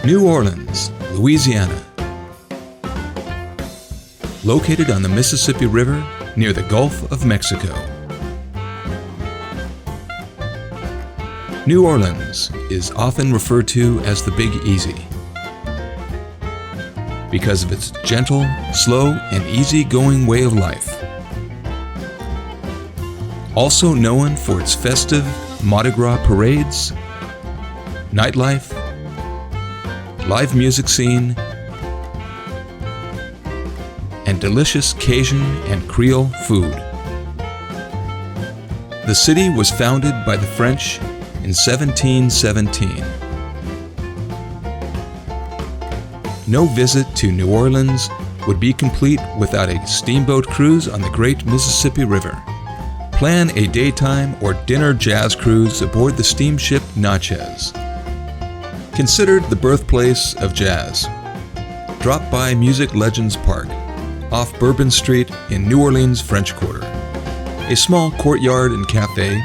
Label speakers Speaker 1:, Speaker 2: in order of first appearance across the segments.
Speaker 1: New Orleans, Louisiana. Located on the Mississippi River near the Gulf of Mexico. New Orleans is often referred to as the Big Easy because of its gentle, slow, and easy-going way of life. Also known for its festive Mardi Gras parades, nightlife, live music scene, and delicious Cajun and Creole food. The city was founded by the French in 1717. No visit to New Orleans would be complete without a steamboat cruise on the Great Mississippi River. Plan a daytime or dinner jazz cruise aboard the steamship Natchez. Considered the birthplace of jazz, drop by Music Legends Park off Bourbon Street in New Orleans, French Quarter, a small courtyard and cafe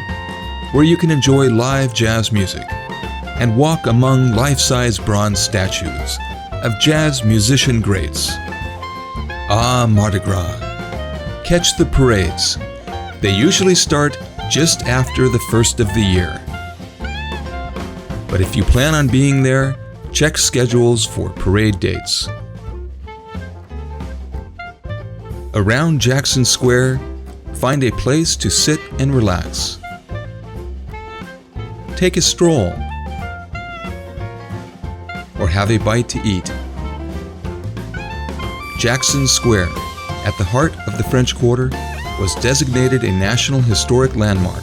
Speaker 1: where you can enjoy live jazz music and walk among life-size bronze statues of jazz musician greats. Ah, Mardi Gras. Catch the parades. They usually start just after the first of the year. But if you plan on being there, check schedules for parade dates. Around Jackson Square, find a place to sit and relax. Take a stroll, or have a bite to eat. Jackson Square, at the heart of the French Quarter, was designated a National Historic Landmark,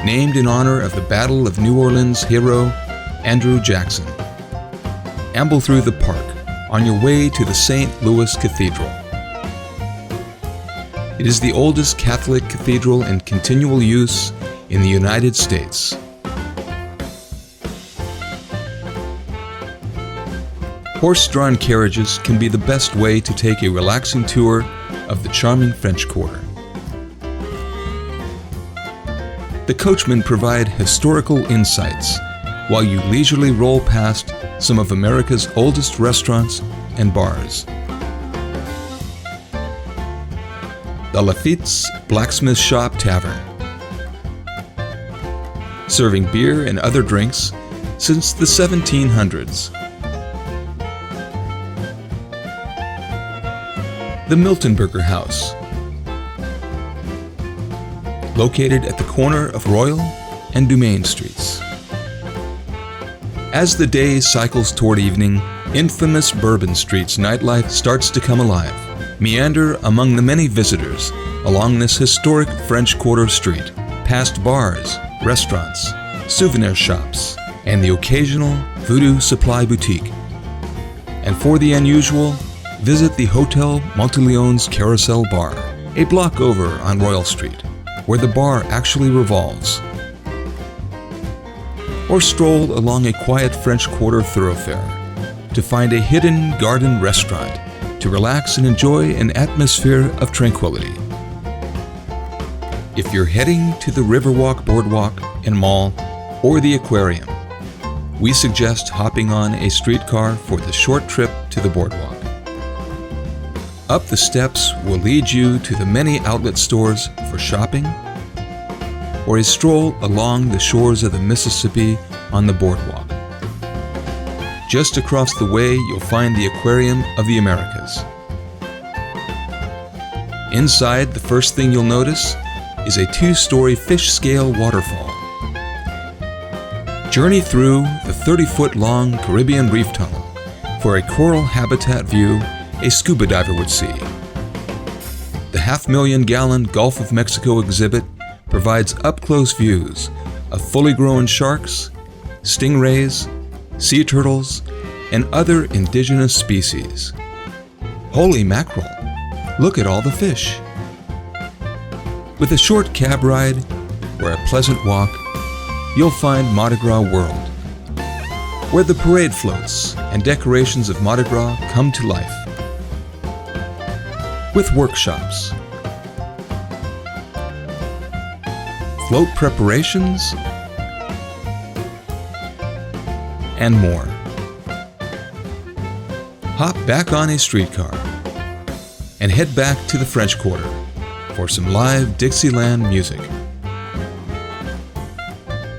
Speaker 1: named in honor of the Battle of New Orleans hero Andrew Jackson. Amble through the park on your way to the St. Louis Cathedral. It is the oldest Catholic cathedral in continual use in the United States. Horse-drawn carriages can be the best way to take a relaxing tour of the charming French Quarter. The coachmen provide historical insights while you leisurely roll past some of America's oldest restaurants and bars. The Lafitte's Blacksmith Shop Tavern, serving beer and other drinks since the 1700s. The Miltonberger House, located at the corner of Royal and Dumaine Streets. As the day cycles toward evening, infamous Bourbon Street's nightlife starts to come alive. Meander among the many visitors along this historic French Quarter street, past bars, restaurants, souvenir shops, and the occasional voodoo supply boutique. And for the unusual, visit the Hotel Monteleone's Carousel Bar, a block over on Royal Street, where the bar actually revolves. Or stroll along a quiet French Quarter thoroughfare to find a hidden garden restaurant to relax and enjoy an atmosphere of tranquility. If you're heading to the Riverwalk Boardwalk and Mall or the aquarium, we suggest hopping on a streetcar for the short trip to the boardwalk. Up the steps will lead you to the many outlet stores for shopping, or a stroll along the shores of the Mississippi on the boardwalk. Just across the way, you'll find the Aquarium of the Americas. Inside, the first thing you'll notice is a 2-story fish-scale waterfall. Journey through the 30-foot-long Caribbean Reef Tunnel for a coral habitat view a scuba diver would see. The 500,000-gallon Gulf of Mexico exhibit provides up-close views of fully grown sharks, stingrays, sea turtles, and other indigenous species. Holy mackerel! Look at all the fish. With a short cab ride or a pleasant walk, you'll find Mardi Gras World, where the parade floats and decorations of Mardi Gras come to life. With workshops, float preparations, and more. hop back on a streetcar and head back to the French Quarter for some live Dixieland music.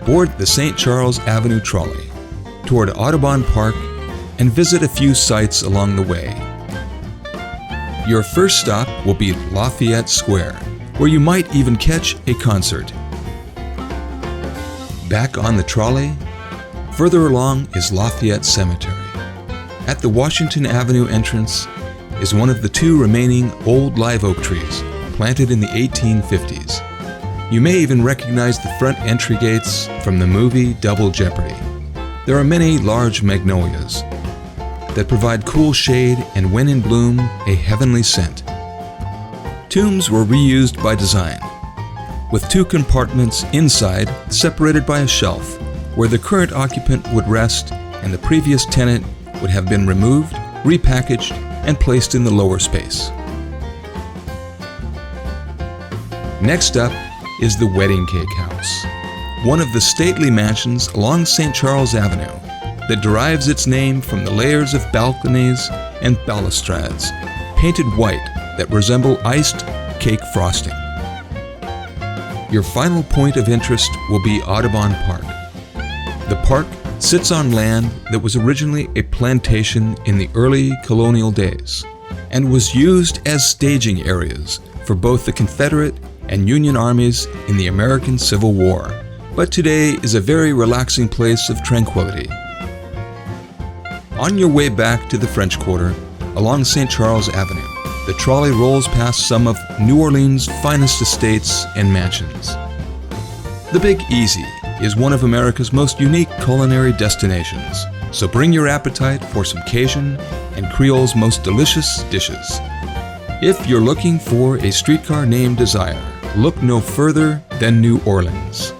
Speaker 1: Board the St. Charles Avenue trolley toward Audubon Park and visit a few sites along the way. Your first stop will be Lafayette Square, where you might even catch a concert. Back on the trolley, further along is Lafayette Cemetery. At the Washington Avenue entrance is one of the two remaining old live oak trees planted in the 1850s. You may even recognize the front entry gates from the movie Double Jeopardy. There are many large magnolias that provide cool shade and, when in bloom, a heavenly scent. Tombs were reused by design, with two compartments inside separated by a shelf where the current occupant would rest and the previous tenant would have been removed, repackaged, and placed in the lower space. Next up is the Wedding Cake House, one of the stately mansions along St. Charles Avenue that derives its name from the layers of balconies and balustrades painted white that resemble iced cake frosting. Your final point of interest will be Audubon Park. The park sits on land that was originally a plantation in the early colonial days and was used as staging areas for both the Confederate and Union armies in the American Civil War, but today is a very relaxing place of tranquility. On your way back to the French Quarter along St. Charles Avenue, the trolley rolls past some of New Orleans' finest estates and mansions. The Big Easy is one of America's most unique culinary destinations, so bring your appetite for some Cajun and Creole's most delicious dishes. If you're looking for a streetcar named Desire, look no further than New Orleans.